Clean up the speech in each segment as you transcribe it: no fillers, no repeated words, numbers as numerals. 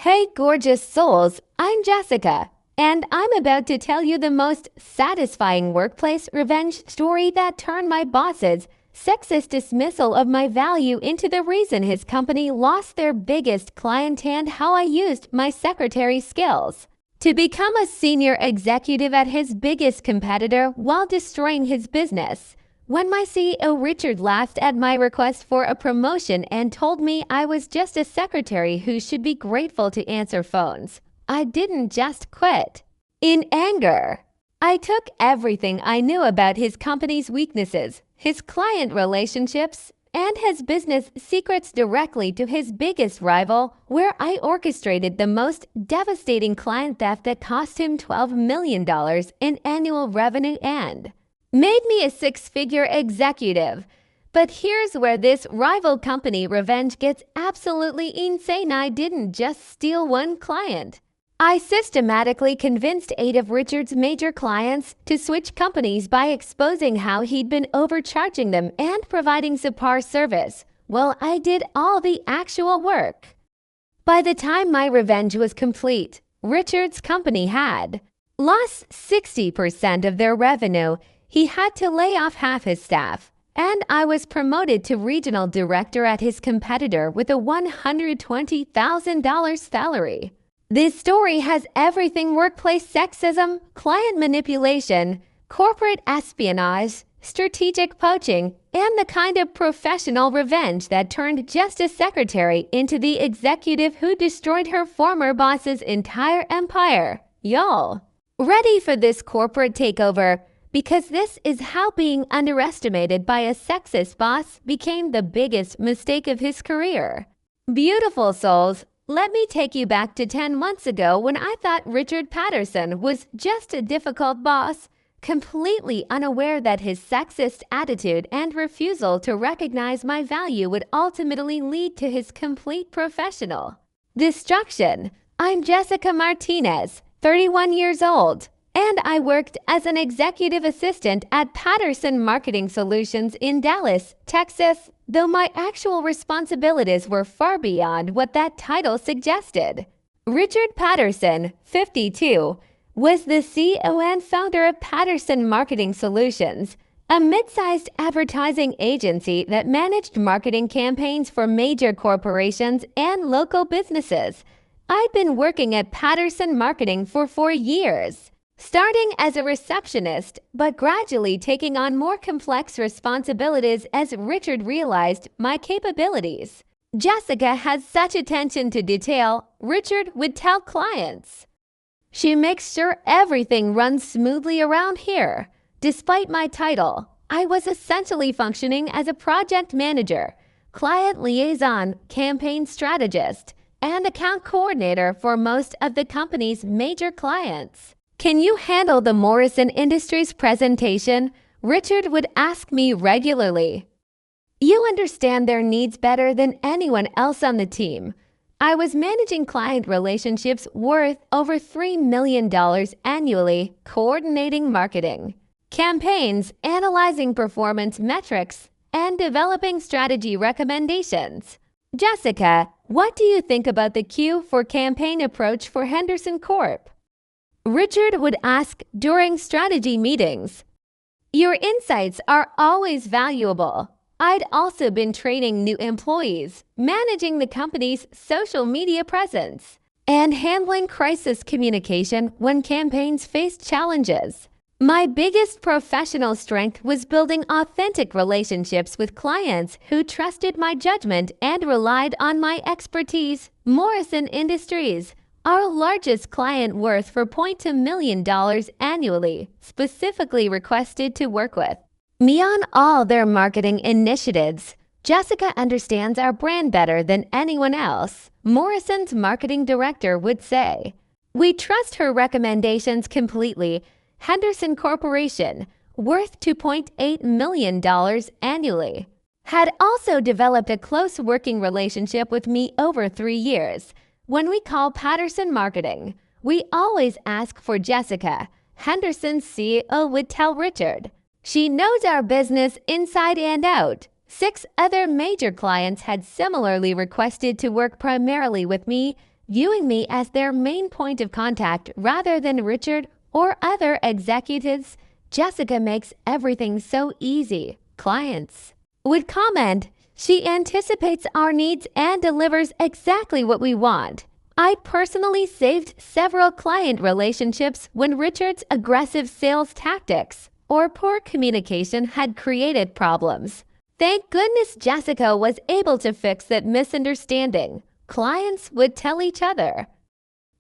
Hey, gorgeous souls, I'm Jessica, and I'm about to tell you the most satisfying workplace revenge story that turned my boss's sexist dismissal of my value into the reason his company lost their biggest client and how I used my secretary skills to become a senior executive at his biggest competitor while destroying his business. When my CEO Richard laughed at my request for a promotion and told me I was just a secretary who should be grateful to answer phones, I didn't just quit. In anger, I took everything I knew about his company's weaknesses, his client relationships, and his business secrets directly to his biggest rival, where I orchestrated the most devastating client theft that cost him $12 million in annual revenue and made me a six-figure executive. But here's where this rival company revenge gets absolutely insane. I didn't just steal one client. I systematically convinced 8 of Richard's major clients to switch companies by exposing how he'd been overcharging them and providing subpar service, while I did all the actual work. By the time my revenge was complete, Richard's company had lost 60% of their revenue. He had to lay off half his staff, and I was promoted to regional director at his competitor with a $120,000 salary. This story has everything: workplace sexism, client manipulation, corporate espionage, strategic poaching, and the kind of professional revenge that turned just a secretary into the executive who destroyed her former boss's entire empire. Y'all, ready for this corporate takeover? Because this is how being underestimated by a sexist boss became the biggest mistake of his career. Beautiful souls, let me take you back to 10 months ago when I thought Richard Patterson was just a difficult boss, completely unaware that his sexist attitude and refusal to recognize my value would ultimately lead to his complete professional destruction. I'm Jessica Martinez, 31 years old, and I worked as an executive assistant at Patterson Marketing Solutions in Dallas, Texas, though my actual responsibilities were far beyond what that title suggested. Richard Patterson, 52, was the CEO and founder of Patterson Marketing Solutions, a mid-sized advertising agency that managed marketing campaigns for major corporations and local businesses. I'd been working at Patterson Marketing for 4 years, starting as a receptionist, but gradually taking on more complex responsibilities as Richard realized my capabilities. Jessica has such attention to detail, Richard would tell clients. She makes sure everything runs smoothly around here. Despite my title, I was essentially functioning as a project manager, client liaison, campaign strategist, and account coordinator for most of the company's major clients. Can you handle the Morrison Industries presentation? Richard would ask me regularly. You understand their needs better than anyone else on the team. I was managing client relationships worth over $3 million annually, coordinating marketing campaigns, analyzing performance metrics, and developing strategy recommendations. Jessica, what do you think about the Q for campaign approach for Henderson Corp? Richard would ask during strategy meetings. Your insights are always valuable. I'd also been training new employees, managing the company's social media presence, and handling crisis communication when campaigns faced challenges. My biggest professional strength was building authentic relationships with clients who trusted my judgment and relied on my expertise. Morrison Industries, our largest client worth $4.2 million annually, specifically requested to work with me on all their marketing initiatives. Jessica understands our brand better than anyone else, Morrison's marketing director would say. We trust her recommendations completely. Henderson Corporation, worth $2.8 million annually, had also developed a close working relationship with me over 3 years. When we call Patterson Marketing, we always ask for Jessica, Henderson's CEO would tell Richard. She knows our business inside and out. 6 other major clients had similarly requested to work primarily with me, viewing me as their main point of contact rather than Richard or other executives. Jessica makes everything so easy. Clients would comment, she anticipates our needs and delivers exactly what we want. I personally saved several client relationships when Richard's aggressive sales tactics or poor communication had created problems. Thank goodness Jessica was able to fix that misunderstanding. Clients would tell each other.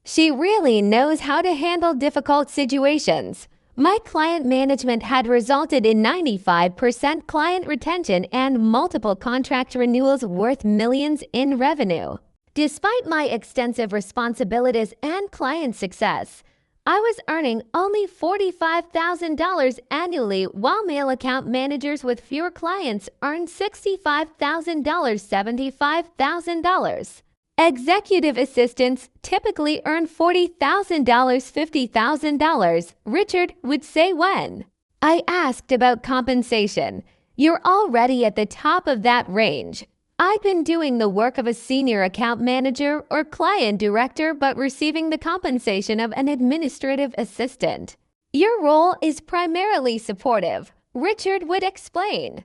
She really knows how to handle difficult situations. My client management had resulted in 95% client retention and multiple contract renewals worth millions in revenue. Despite my extensive responsibilities and client success, I was earning only $45,000 annually while male account managers with fewer clients earned $65,000, $75,000. Executive assistants typically earn $40,000, $50,000, Richard would say when I asked about compensation. You're already at the top of that range. I've been doing the work of a senior account manager or client director but receiving the compensation of an administrative assistant. Your role is primarily supportive, Richard would explain.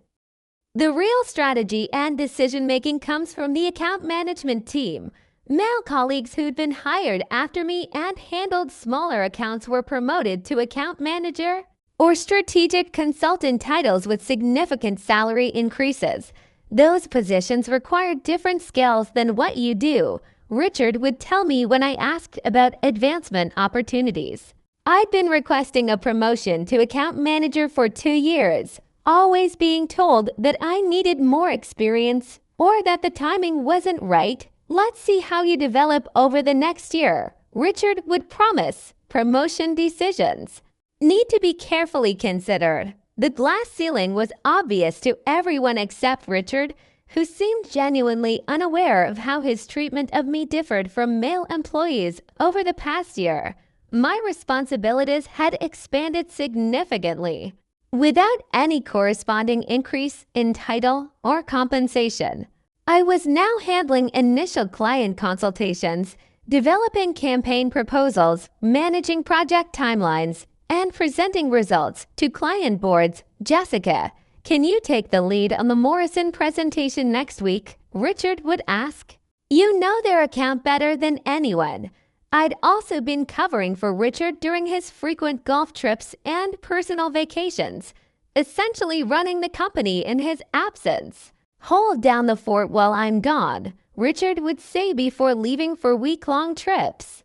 The real strategy and decision-making comes from the account management team. Male colleagues who'd been hired after me and handled smaller accounts were promoted to account manager or strategic consultant titles with significant salary increases. Those positions required different skills than what you do, Richard would tell me when I asked about advancement opportunities. I'd been requesting a promotion to account manager for 2 years, always being told that I needed more experience or that the timing wasn't right. Let's see how you develop over the next year, Richard would promise. Promotion decisions need to be carefully considered. The glass ceiling was obvious to everyone except Richard, who seemed genuinely unaware of how his treatment of me differed from male employees over the past year. My responsibilities had expanded significantly, without any corresponding increase in title or compensation. I was now handling initial client consultations, developing campaign proposals, managing project timelines, and presenting results to client boards. Jessica, can you take the lead on the Morrison presentation next week? Richard would ask. You know their account better than anyone. I'd also been covering for Richard during his frequent golf trips and personal vacations, essentially running the company in his absence. Hold down the fort while I'm gone, Richard would say before leaving for week-long trips.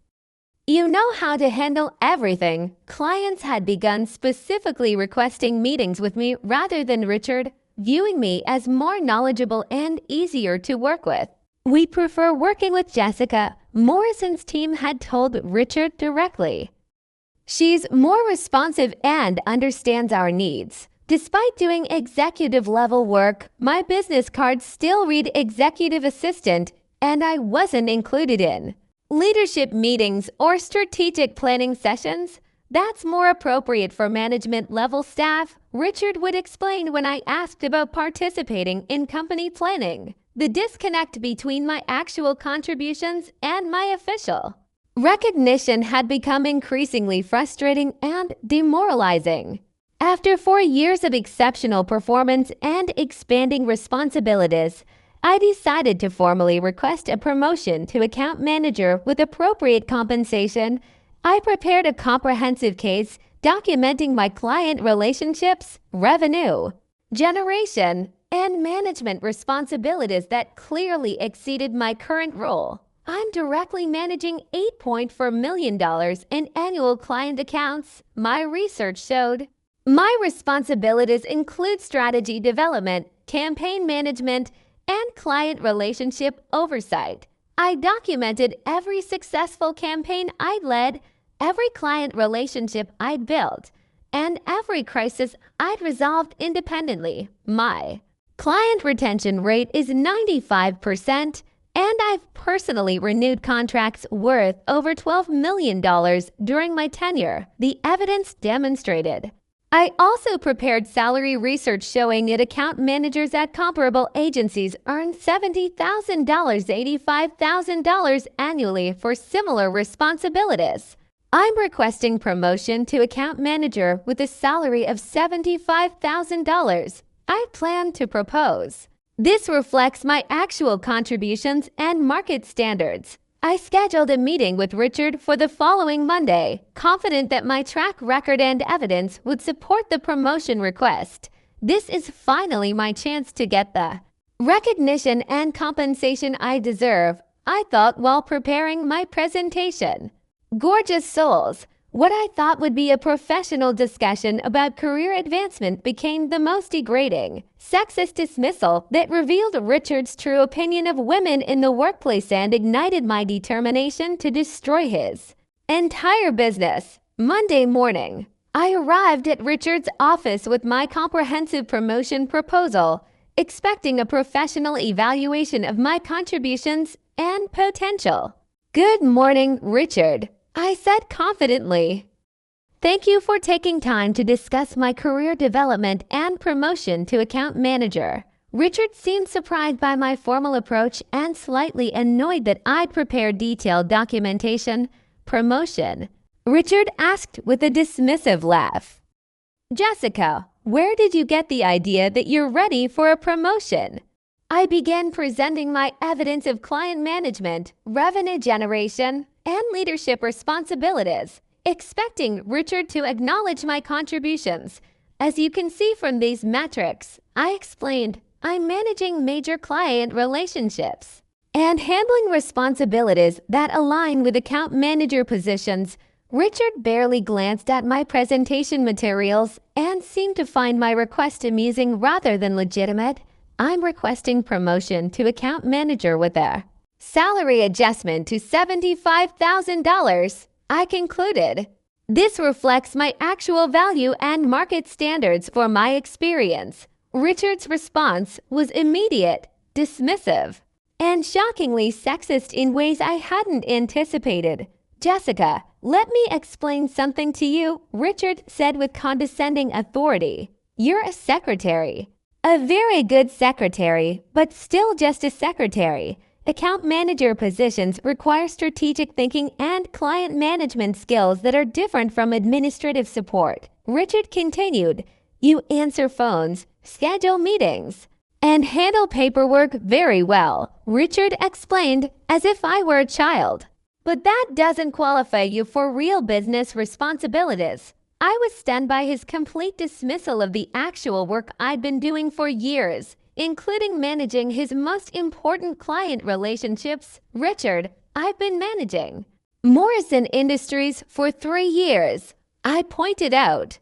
You know how to handle everything. Clients had begun specifically requesting meetings with me rather than Richard, viewing me as more knowledgeable and easier to work with. We prefer working with Jessica, Morrison's team had told Richard directly. She's more responsive and understands our needs. Despite doing executive-level work, my business cards still read executive assistant, and I wasn't included in leadership meetings or strategic planning sessions. That's more appropriate for management-level staff, Richard would explain when I asked about participating in company planning. The disconnect between my actual contributions and my official recognition had become increasingly frustrating and demoralizing. After 4 years of exceptional performance and expanding responsibilities, I decided to formally request a promotion to account manager with appropriate compensation. I prepared a comprehensive case documenting my client relationships, revenue generation, and management responsibilities that clearly exceeded my current role. I'm directly managing $8.4 million in annual client accounts, my research showed. My responsibilities include strategy development, campaign management, and client relationship oversight. I documented every successful campaign I'd led, every client relationship I'd built, and every crisis I'd resolved independently. My client retention rate is 95%, and I've personally renewed contracts worth over $12 million during my tenure, the evidence demonstrated. I also prepared salary research showing that account managers at comparable agencies earn $70,000, $85,000 annually for similar responsibilities. I'm requesting promotion to account manager with a salary of $75,000. I plan to propose. This reflects my actual contributions and market standards. I scheduled a meeting with Richard for the following Monday, confident that my track record and evidence would support the promotion request. This is finally my chance to get the recognition and compensation I deserve, I thought while preparing my presentation. Gorgeous souls, what I thought would be a professional discussion about career advancement became the most degrading, sexist dismissal that revealed Richard's true opinion of women in the workplace and ignited my determination to destroy his entire business. Monday morning, I arrived at Richard's office with my comprehensive promotion proposal, expecting a professional evaluation of my contributions and potential. "Good morning, Richard," I said confidently. "Thank you for taking time to discuss my career development and promotion to account manager." Richard seemed surprised by my formal approach and slightly annoyed that I'd prepared detailed documentation. "Promotion?" Richard asked with a dismissive laugh. "Jessica, where did you get the idea that you're ready for a promotion?" I began presenting my evidence of client management, revenue generation, and leadership responsibilities, expecting Richard to acknowledge my contributions. "As you can see from these metrics," I explained, "I'm managing major client relationships and handling responsibilities that align with account manager positions." Richard barely glanced at my presentation materials and seemed to find my request amusing rather than legitimate. "I'm requesting promotion to account manager with a salary adjustment to $75,000, I concluded. "This reflects my actual value and market standards for my experience." Richard's response was immediate, dismissive, and shockingly sexist in ways I hadn't anticipated. "Jessica, let me explain something to you," Richard said with condescending authority. "You're a secretary. A very good secretary, but still just a secretary. Account manager positions require strategic thinking and client management skills that are different from administrative support." Richard continued, "You answer phones, schedule meetings, and handle paperwork very well," Richard explained as if I were a child. "But that doesn't qualify you for real business responsibilities." I was stunned by his complete dismissal of the actual work I'd been doing for years, including managing his most important client relationships. "Richard, I've been managing Morrison Industries for 3 years," I pointed out.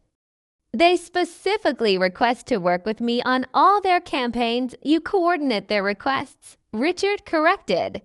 "They specifically request to work with me on all their campaigns. You coordinate their requests," Richard corrected.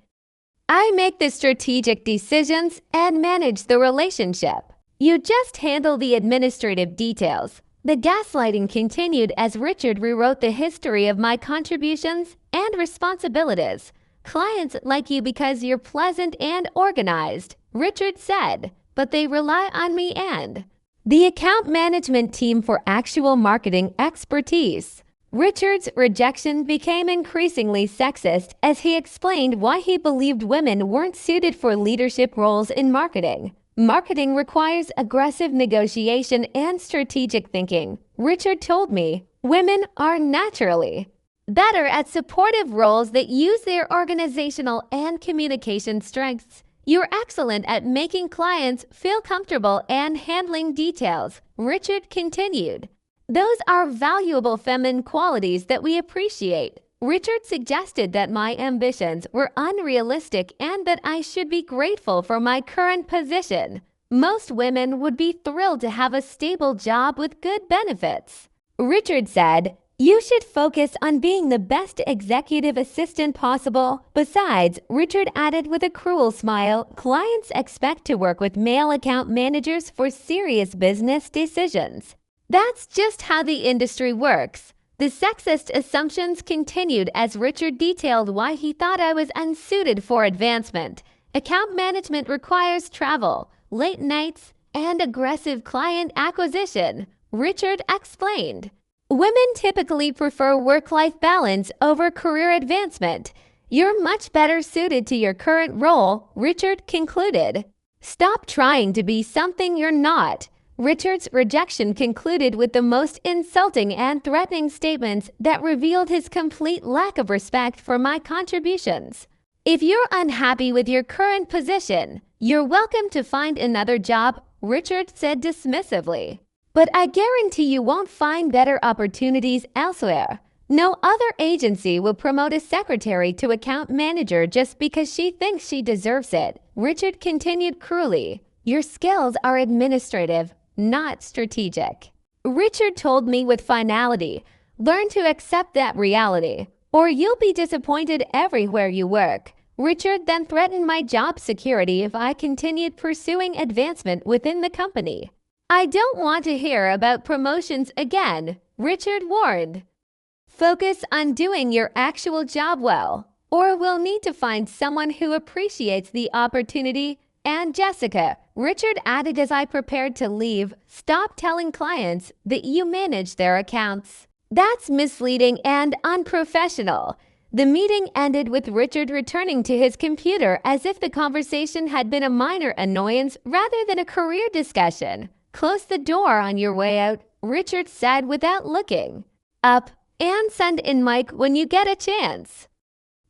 "I make the strategic decisions and manage the relationship. You just handle the administrative details." The gaslighting continued as Richard rewrote the history of my contributions and responsibilities. "Clients like you because you're pleasant and organized," Richard said, "but they rely on me and the account management team for actual marketing expertise." Richard's rejection became increasingly sexist as he explained why he believed women weren't suited for leadership roles in marketing. "Marketing requires aggressive negotiation and strategic thinking," Richard told me. "Women are naturally better at supportive roles that use their organizational and communication strengths. You're excellent at making clients feel comfortable and handling details," Richard continued. "Those are valuable feminine qualities that we appreciate." Richard suggested that my ambitions were unrealistic and that I should be grateful for my current position. "Most women would be thrilled to have a stable job with good benefits," Richard said. "You should focus on being the best executive assistant possible." Besides, Richard added with a cruel smile, "Clients expect to work with male account managers for serious business decisions. That's just how the industry works." The sexist assumptions continued as Richard detailed why he thought I was unsuited for advancement. "Account management requires travel, late nights, and aggressive client acquisition," Richard explained. Women typically prefer work-life balance over career advancement. You're much better suited to your current role, Richard concluded. Stop trying to be something you're not. Richard's rejection concluded with the most insulting and threatening statements that revealed his complete lack of respect for my contributions. If you're unhappy with your current position, you're welcome to find another job, Richard said dismissively. But I guarantee you won't find better opportunities elsewhere. No other agency will promote a secretary to account manager just because she thinks she deserves it. Richard continued cruelly. Your skills are administrative, not strategic. Richard told me with finality, learn to accept that reality, or you'll be disappointed everywhere you work. Richard then threatened my job security if I continued pursuing advancement within the company. I don't want to hear about promotions again, Richard warned. Focus on doing your actual job well, or we'll need to find someone who appreciates the opportunity. And Jessica, Richard added as I prepared to leave, stop telling clients that you manage their accounts. That's misleading and unprofessional. The meeting ended with Richard returning to his computer as if the conversation had been a minor annoyance rather than a career discussion. Close the door on your way out, Richard said without looking up, and send in Mike when you get a chance.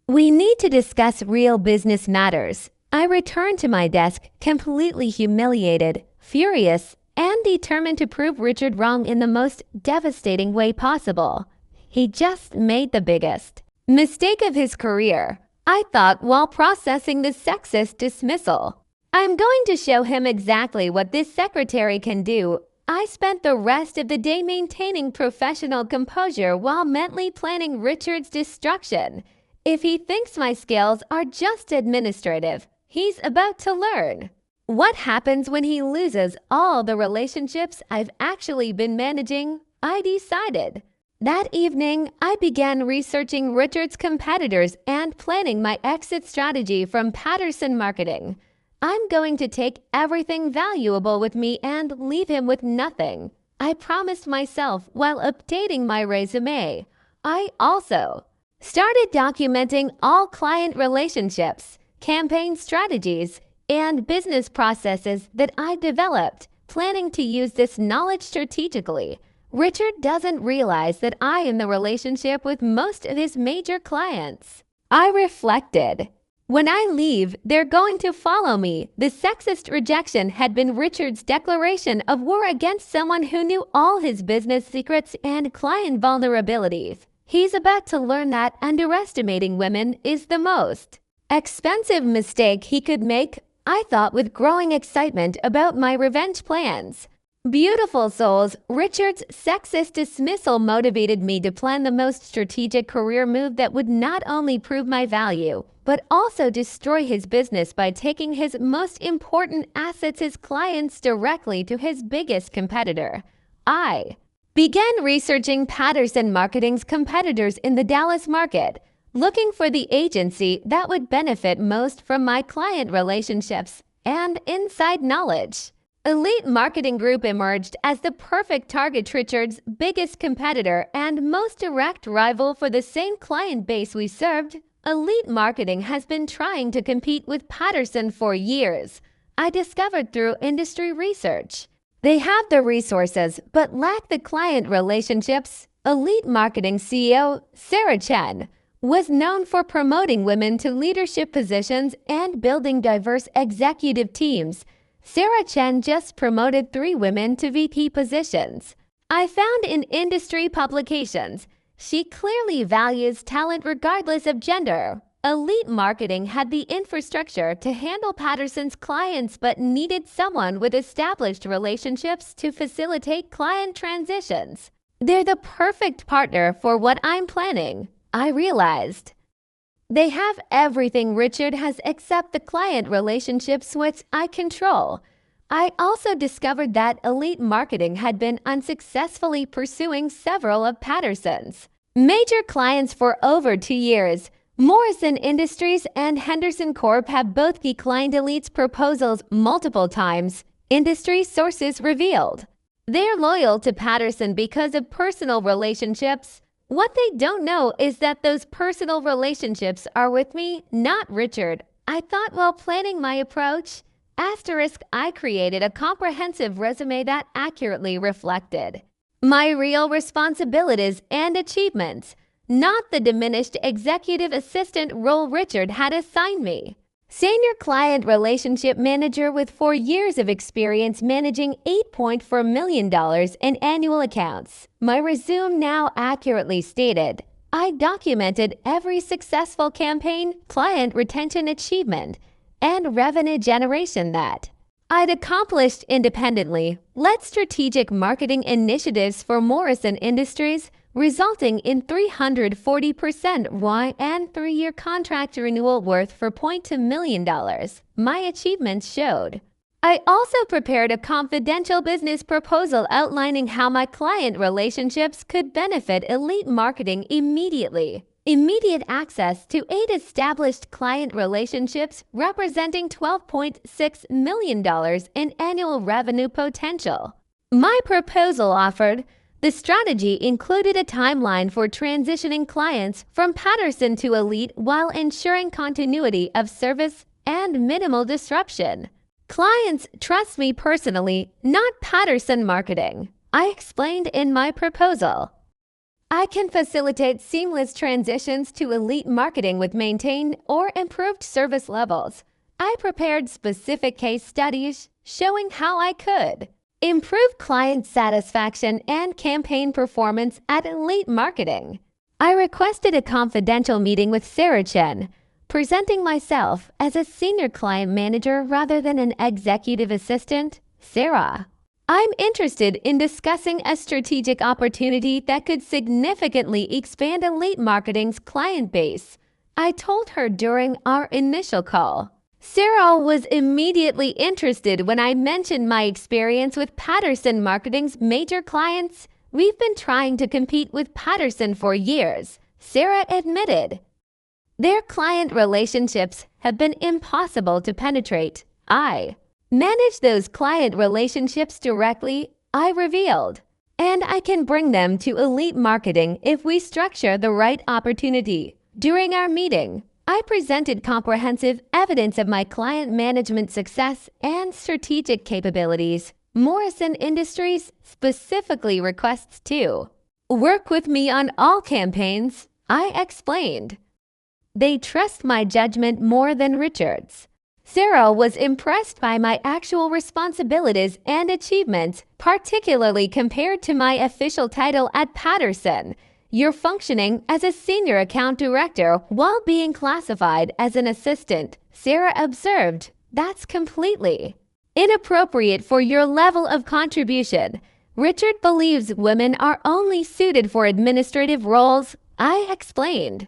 We need to discuss real business matters. I returned to my desk, completely humiliated, furious, and determined to prove Richard wrong in the most devastating way possible. He just made the biggest mistake of his career, I thought while processing the sexist dismissal. I'm going to show him exactly what this secretary can do. I spent the rest of the day maintaining professional composure while mentally planning Richard's destruction. If he thinks my skills are just administrative, he's about to learn. What happens when he loses all the relationships I've actually been managing? I decided. That evening, I began researching Richard's competitors and planning my exit strategy from Patterson Marketing. I'm going to take everything valuable with me and leave him with nothing, I promised myself while updating my resume. I also started documenting all client relationships, campaign strategies, and business processes that I developed, planning to use this knowledge strategically. Richard doesn't realize that I am the relationship with most of his major clients. I reflected. When I leave, they're going to follow me. The sexist rejection had been Richard's declaration of war against someone who knew all his business secrets and client vulnerabilities. He's about to learn that underestimating women is the most expensive mistake he could make, I thought with growing excitement about my revenge plans. Beautiful souls, Richard's sexist dismissal motivated me to plan the most strategic career move that would not only prove my value, but also destroy his business by taking his most important assets, his clients, directly to his biggest competitor. I began researching Patterson Marketing's competitors in the Dallas market, looking for the agency that would benefit most from my client relationships and inside knowledge. Elite Marketing Group emerged as the perfect target. Richard's biggest competitor and most direct rival for the same client base we served. Elite Marketing has been trying to compete with Patterson for years, I discovered through industry research. They have the resources but lack the client relationships. Elite Marketing CEO Sarah Chen was known for promoting women to leadership positions and building diverse executive teams. Sarah Chen just promoted 3 women to VP positions. I found in industry publications, she clearly values talent regardless of gender. Elite Marketing had the infrastructure to handle Patterson's clients but needed someone with established relationships to facilitate client transitions. They're the perfect partner for what I'm planning, I realized. They have everything Richard has except the client relationships which I control. I also discovered that Elite Marketing had been unsuccessfully pursuing several of Patterson's major clients for over 2 years. Morrison Industries and Henderson Corp have both declined Elite's proposals multiple times, industry sources revealed. They're loyal to Patterson because of personal relationships. What they don't know is that those personal relationships are with me, not Richard. I thought while planning my approach. I created a comprehensive resume that accurately reflected my real responsibilities and achievements, not the diminished executive assistant role Richard had assigned me. Senior client relationship manager with 4 years of experience managing $8.4 million in annual accounts. My resume now accurately stated, I documented every successful campaign, client retention achievement, and revenue generation that I'd accomplished independently, led strategic marketing initiatives for Morrison Industries, resulting in 340% Y and 3-year contract renewal worth $4.2 million. My achievements showed. I also prepared a confidential business proposal outlining how my client relationships could benefit elite marketing immediately. Immediate access to 8 established client relationships representing $12.6 million in annual revenue potential. My proposal offered the strategy included a timeline for transitioning clients from Patterson to Elite while ensuring continuity of service and minimal disruption. Clients trust me personally, not Patterson marketing. I explained in my proposal. I can facilitate seamless transitions to Elite marketing with maintained or improved service levels. I prepared specific case studies showing how I could improve client satisfaction and campaign performance at Elite marketing. I requested a confidential meeting with Sarah Chen, presenting myself as a senior client manager rather than an executive assistant. Sarah, I'm interested in discussing a strategic opportunity that could significantly expand Elite Marketing's client base, I told her during our initial call. Sarah was immediately interested when I mentioned my experience with Patterson Marketing's major clients. We've been trying to compete with Patterson for years, Sarah admitted. Their client relationships have been impossible to penetrate. I manage those client relationships directly, I revealed, and I can bring them to Elite Marketing if we structure the right opportunity. During our meeting, I presented comprehensive evidence of my client management success and strategic capabilities. Morrison Industries specifically requests to work with me on all campaigns, I explained. They trust my judgment more than Richard's. Sarah was impressed by my actual responsibilities and achievements, particularly compared to my official title at Patterson. You're functioning as a senior account director while being classified as an assistant, Sarah observed. That's completely inappropriate for your level of contribution. Richard believes women are only suited for administrative roles, I explained.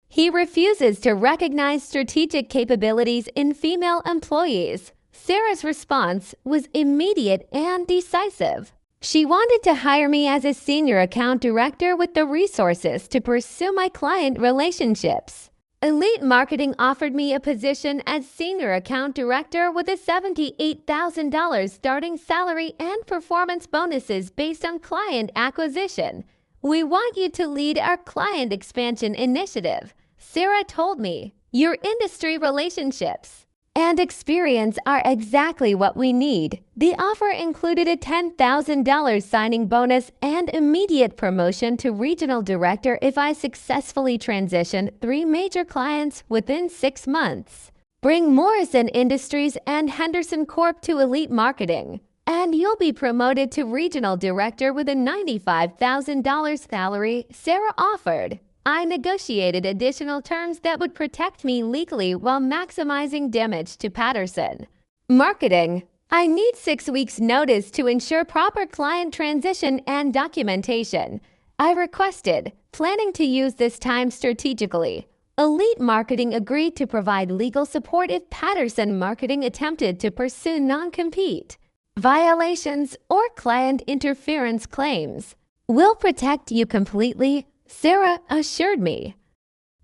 He refuses to recognize strategic capabilities in female employees. Sarah's response was immediate and decisive. She wanted to hire me as a senior account director with the resources to pursue my client relationships. Elite Marketing offered me a position as senior account director with a $78,000 starting salary and performance bonuses based on client acquisition. We want you to lead our client expansion initiative, Sarah told me. Your industry relationships and experience are exactly what we need. The offer included a $10,000 signing bonus and immediate promotion to regional director if I successfully transition 3 major clients within 6 months. Bring Morrison Industries and Henderson Corp to Elite Marketing, and you'll be promoted to regional director with a $95,000 salary, Sarah offered. I negotiated additional terms that would protect me legally while maximizing damage to Patterson. Marketing. I need 6 weeks' notice to ensure proper client transition and documentation. I requested, planning to use this time strategically. Elite Marketing agreed to provide legal support if Patterson Marketing attempted to pursue non-compete violations or client interference claims. We'll protect you completely, Sarah assured me.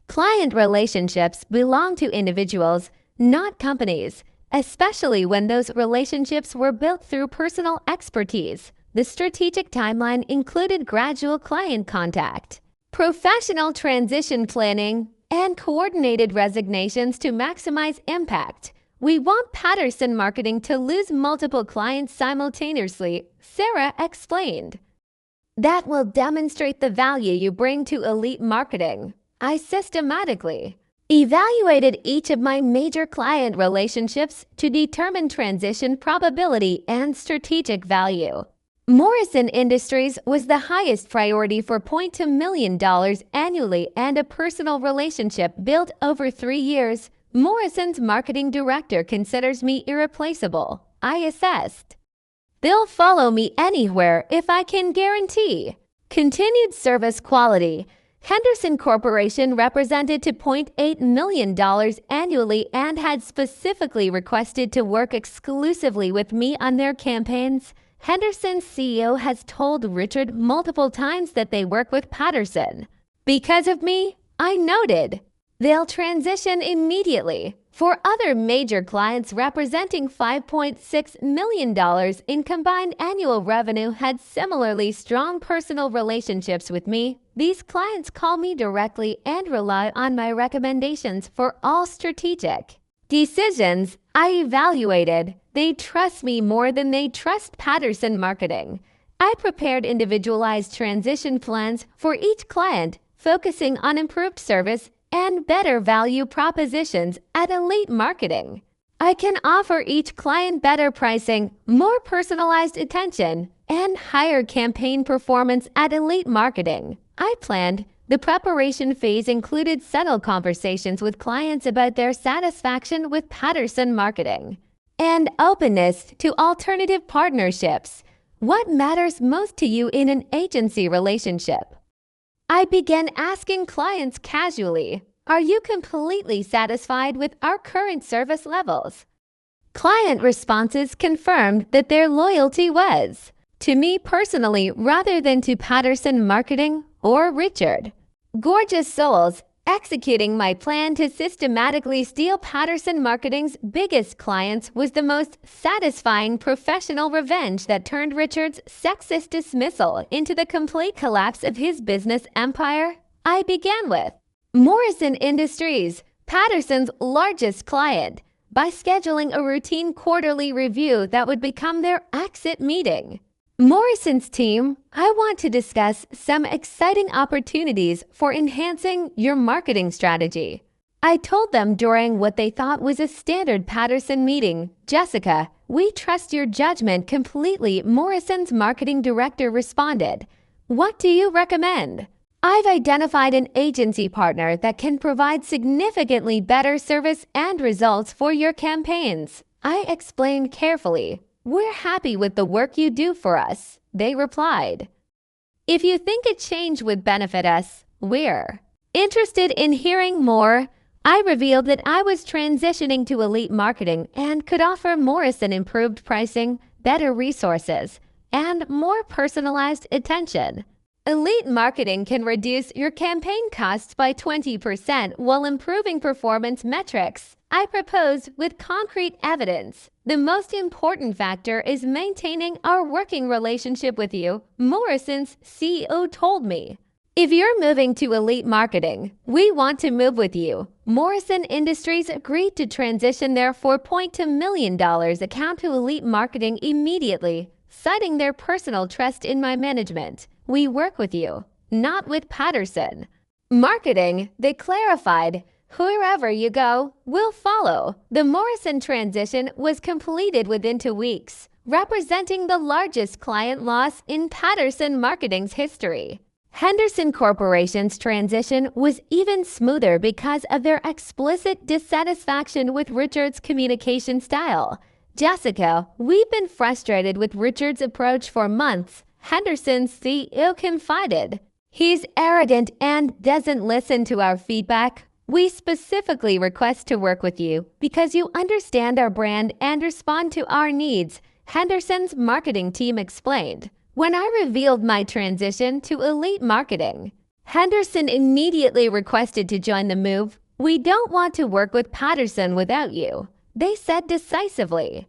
Client relationships belong to individuals, not companies, especially when those relationships were built through personal expertise. The strategic timeline included gradual client contact, professional transition planning, and coordinated resignations to maximize impact. We want Patterson Marketing to lose multiple clients simultaneously, Sarah explained. That will demonstrate the value you bring to elite marketing. I systematically evaluated each of my major client relationships to determine transition probability and strategic value. Morrison Industries was the highest priority for $2 million annually and a personal relationship built over 3 years. Morrison's marketing director considers me irreplaceable, I assessed. They'll follow me anywhere if I can guarantee continued service quality. Henderson Corporation represented $2.8 million annually and had specifically requested to work exclusively with me on their campaigns. Henderson's CEO has told Richard multiple times that they work with Patterson. Because of me, I noted, they'll transition immediately. For other major clients representing $5.6 million in combined annual revenue had similarly strong personal relationships with me. These clients call me directly and rely on my recommendations for all strategic decisions. I evaluated. They trust me more than they trust Patterson Marketing. I prepared individualized transition plans for each client, focusing on improved service and better value propositions at Elite Marketing. I can offer each client better pricing, more personalized attention, and higher campaign performance at Elite Marketing. I planned. The preparation phase included subtle conversations with clients about their satisfaction with Patterson Marketing and openness to alternative partnerships. What matters most to you in an agency relationship? I began asking clients casually, are you completely satisfied with our current service levels? Client responses confirmed that their loyalty was to me personally rather than to Patterson Marketing or Richard. Gorgeous souls, executing my plan to systematically steal Patterson Marketing's biggest clients was the most satisfying professional revenge that turned Richard's sexist dismissal into the complete collapse of his business empire. I began with Morrison Industries, Patterson's largest client, by scheduling a routine quarterly review that would become their exit meeting. Morrison's team, I want to discuss some exciting opportunities for enhancing your marketing strategy. I told them during what they thought was a standard Patterson meeting. Jessica, we trust your judgment completely. Morrison's marketing director responded. What do you recommend? I've identified an agency partner that can provide significantly better service and results for your campaigns. I explained carefully. We're happy with the work you do for us, they replied. If you think a change would benefit us, we're interested in hearing more. I revealed that I was transitioning to Elite Marketing and could offer Morrison improved pricing, better resources, and more personalized attention. Elite Marketing can reduce your campaign costs by 20% while improving performance metrics. I propose with concrete evidence. The most important factor is maintaining our working relationship with you, Morrison's CEO told me. If you're moving to Elite Marketing, we want to move with you. Morrison Industries agreed to transition their $4.2 million account to Elite Marketing immediately, citing their personal trust in my management. We work with you, not with Patterson Marketing, they clarified. Wherever you go, we'll follow. The Morrison transition was completed within 2 weeks, representing the largest client loss in Patterson Marketing's history. Henderson Corporation's transition was even smoother because of their explicit dissatisfaction with Richard's communication style. Jessica, we've been frustrated with Richard's approach for months, Henderson's CEO confided. He's arrogant and doesn't listen to our feedback. We specifically request to work with you because you understand our brand and respond to our needs, Henderson's marketing team explained. When I revealed my transition to Elite Marketing, Henderson immediately requested to join the move. We don't want to work with Patterson without you, they said decisively.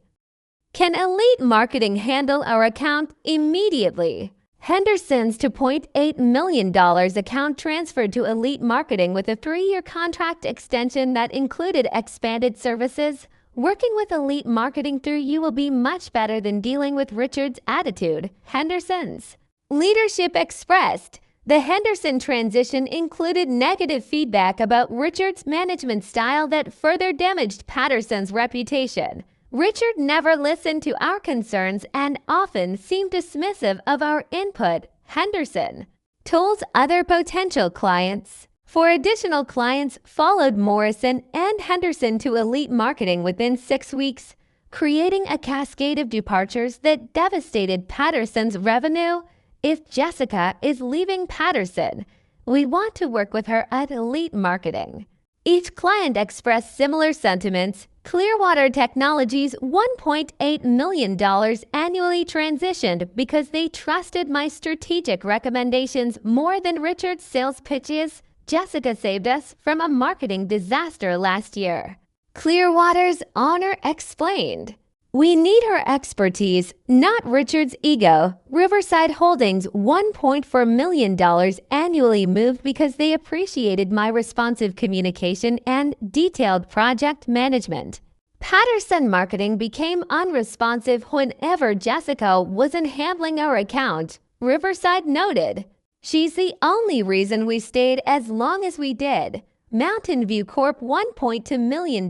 Can Elite Marketing handle our account immediately? Henderson's $2.8 million account transferred to Elite Marketing with a 3-year contract extension that included expanded services. Working with Elite Marketing through you will be much better than dealing with Richard's attitude. Henderson's leadership expressed. The Henderson transition included negative feedback about Richard's management style that further damaged Patterson's reputation. Richard never listened to our concerns and often seemed dismissive of our input, Henderson told other potential clients. 4 additional clients followed Morrison and Henderson to Elite Marketing within 6 weeks, creating a cascade of departures that devastated Patterson's revenue. If Jessica is leaving Patterson, we want to work with her at Elite Marketing. Each client expressed similar sentiments. Clearwater Technologies' $1.8 million annually transitioned because they trusted my strategic recommendations more than Richard's sales pitches. Jessica saved us from a marketing disaster last year. Clearwater's owner explained. We need her expertise, not Richard's ego. Riverside Holdings' $1.4 million annually moved because they appreciated my responsive communication and detailed project management. Patterson Marketing became unresponsive whenever Jessica wasn't handling our account, Riverside noted. She's the only reason we stayed as long as we did. Mountain View Corp $1.2 million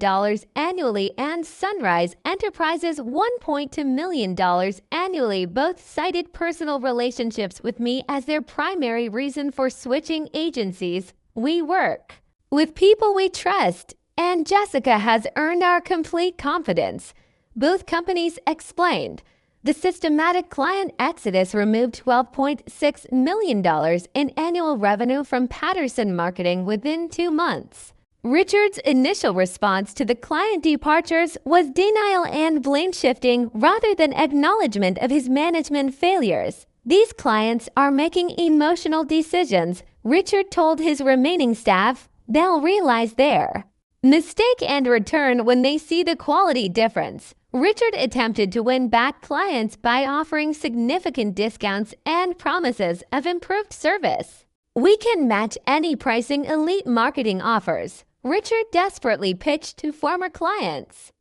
annually and Sunrise Enterprises $1.2 million annually both cited personal relationships with me as their primary reason for switching agencies. We work with people we trust, and Jessica has earned our complete confidence, both companies explained. The systematic client exodus removed $12.6 million in annual revenue from Patterson Marketing within 2 months. Richard's initial response to the client departures was denial and blame shifting rather than acknowledgement of his management failures. These clients are making emotional decisions, Richard told his remaining staff. They'll realize their mistake and return when they see the quality difference. Richard attempted to win back clients by offering significant discounts and promises of improved service. We can match any pricing Elite Marketing offers, Richard desperately pitched to former clients.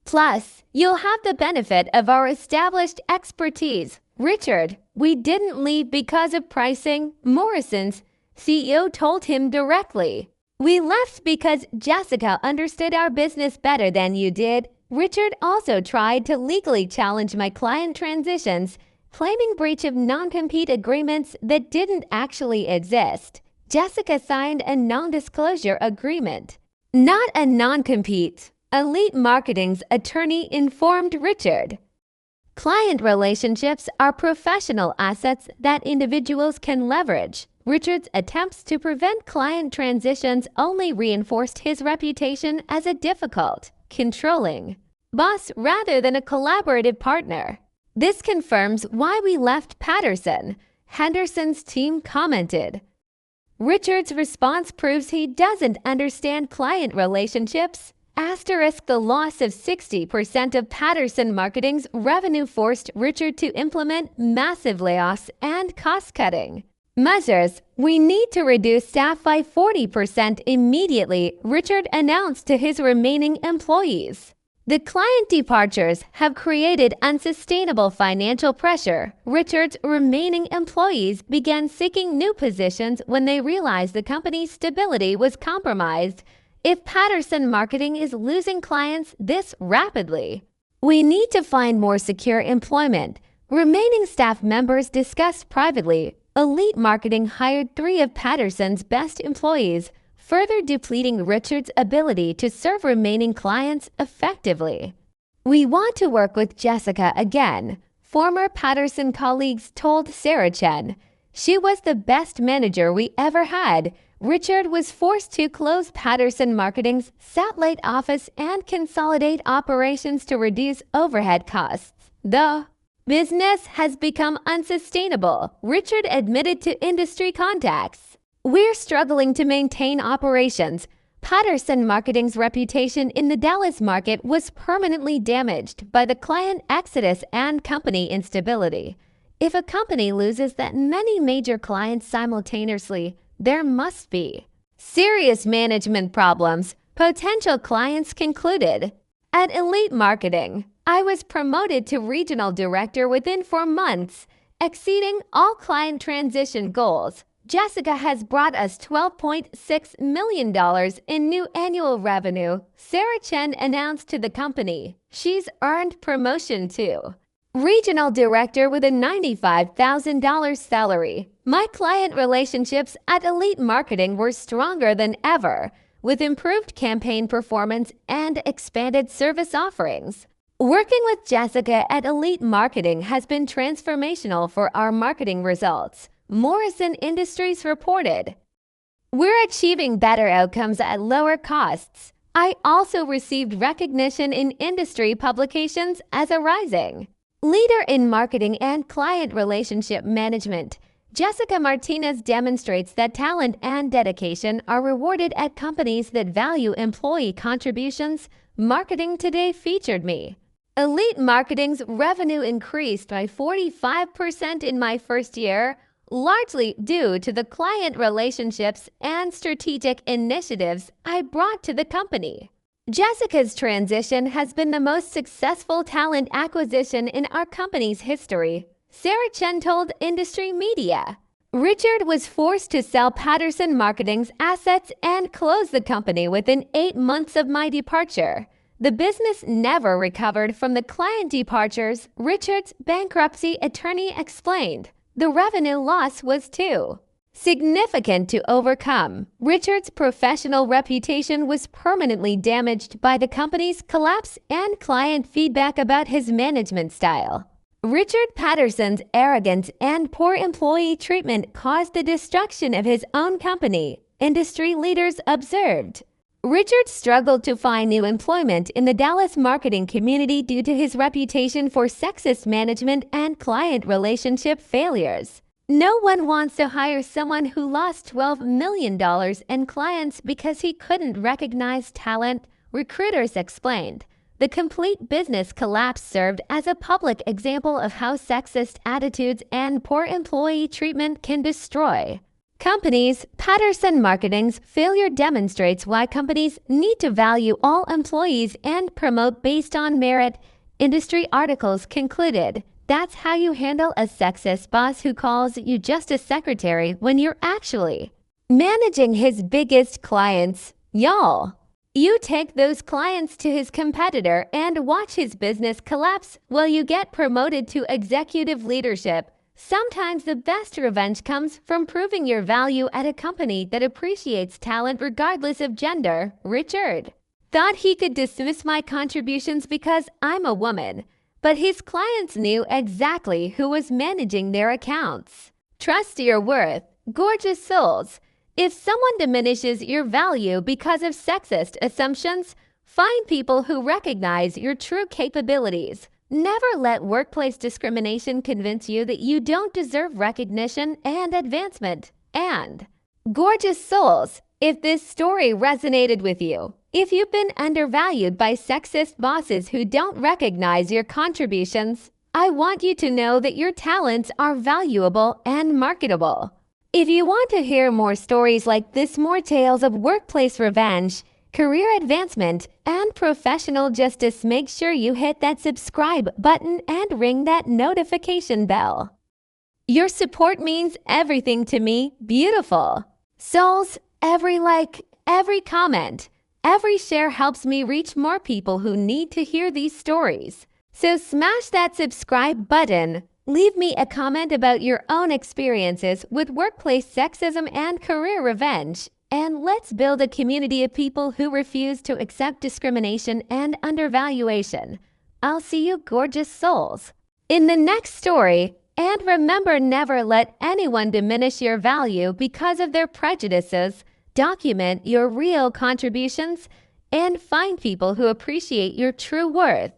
Plus, you'll have the benefit of our established expertise. Richard, we didn't leave because of pricing, Morrison's CEO told him directly. We left because Jessica understood our business better than you did. Richard also tried to legally challenge my client transitions, claiming breach of non-compete agreements that didn't actually exist. Jessica signed a non-disclosure agreement, not a non-compete, Elite Marketing's attorney informed Richard. Client relationships are professional assets that individuals can leverage. Richard's attempts to prevent client transitions only reinforced his reputation as a difficult, controlling boss rather than a collaborative partner. This confirms why we left Patterson, Henderson's team commented. Richard's response proves he doesn't understand client relationships. Asterisk the loss of 60% of Patterson Marketing's revenue forced Richard to implement massive layoffs and cost-cutting measures. We need to reduce staff by 40% immediately, Richard announced to his remaining employees. The client departures have created unsustainable financial pressure. Richard's remaining employees began seeking new positions when they realized the company's stability was compromised. If Patterson Marketing is losing clients this rapidly, we need to find more secure employment. Remaining staff members discussed privately. Elite Marketing hired 3 of Patterson's best employees, further depleting Richard's ability to serve remaining clients effectively. We want to work with Jessica again, former Patterson colleagues told Sarah Chen. She was the best manager we ever had. Richard was forced to close Patterson Marketing's satellite office and consolidate operations to reduce overhead costs. The business has become unsustainable, Richard admitted to industry contacts. We're struggling to maintain operations. Patterson Marketing's reputation in the Dallas market was permanently damaged by the client exodus and company instability. If a company loses that many major clients simultaneously, there must be serious management problems, potential clients concluded. At Elite Marketing, I was promoted to regional director within 4 months, exceeding all client transition goals. Jessica has brought us $12.6 million in new annual revenue, Sarah Chen announced to the company. She's earned promotion to regional director with a $95,000 salary. My client relationships at Elite Marketing were stronger than ever, with improved campaign performance and expanded service offerings. Working with Jessica at Elite Marketing has been transformational for our marketing results, Morrison Industries reported. We're achieving better outcomes at lower costs. I also received recognition in industry publications as a rising leader in marketing and client relationship management. Jessica Martinez demonstrates that talent and dedication are rewarded at companies that value employee contributions. Marketing Today featured me. Elite Marketing's revenue increased by 45% in my first year, largely due to the client relationships and strategic initiatives I brought to the company. Jessica's transition has been the most successful talent acquisition in our company's history, Sarah Chen told Industry Media. Richard was forced to sell Patterson Marketing's assets and close the company within 8 months of my departure. The business never recovered from the client departures, Richard's bankruptcy attorney explained. The revenue loss was too significant to overcome. Richard's professional reputation was permanently damaged by the company's collapse and client feedback about his management style. Richard Patterson's arrogance and poor employee treatment caused the destruction of his own company, industry leaders observed. Richard struggled to find new employment in the Dallas marketing community due to his reputation for sexist management and client relationship failures. No one wants to hire someone who lost $12 million in clients because he couldn't recognize talent, recruiters explained. The complete business collapse served as a public example of how sexist attitudes and poor employee treatment can destroy companies. Patterson Marketing's failure demonstrates why companies need to value all employees and promote based on merit, industry articles concluded. That's how you handle a sexist boss who calls you just a secretary when you're actually managing his biggest clients. Y'all, you take those clients to his competitor and watch his business collapse while you get promoted to executive leadership. Sometimes the best revenge comes from proving your value at a company that appreciates talent regardless of gender. Richard thought he could dismiss my contributions because I'm a woman, but his clients knew exactly who was managing their accounts. Trust your worth, gorgeous souls. If someone diminishes your value because of sexist assumptions, find people who recognize your true capabilities. Never let workplace discrimination convince you that you don't deserve recognition and advancement. And, gorgeous souls, if this story resonated with you, if you've been undervalued by sexist bosses who don't recognize your contributions, I want you to know that your talents are valuable and marketable. If you want to hear more stories like this, more tales of workplace revenge, career advancement, and professional justice, make sure you hit that subscribe button and ring that notification bell. Your support means everything to me, beautiful souls. Every like, every comment, every share helps me reach more people who need to hear these stories. So smash that subscribe button. Leave me a comment about your own experiences with workplace sexism and career revenge. And let's build a community of people who refuse to accept discrimination and undervaluation. I'll see you, gorgeous souls, in the next story. And remember, never let anyone diminish your value because of their prejudices. Document your real contributions and find people who appreciate your true worth.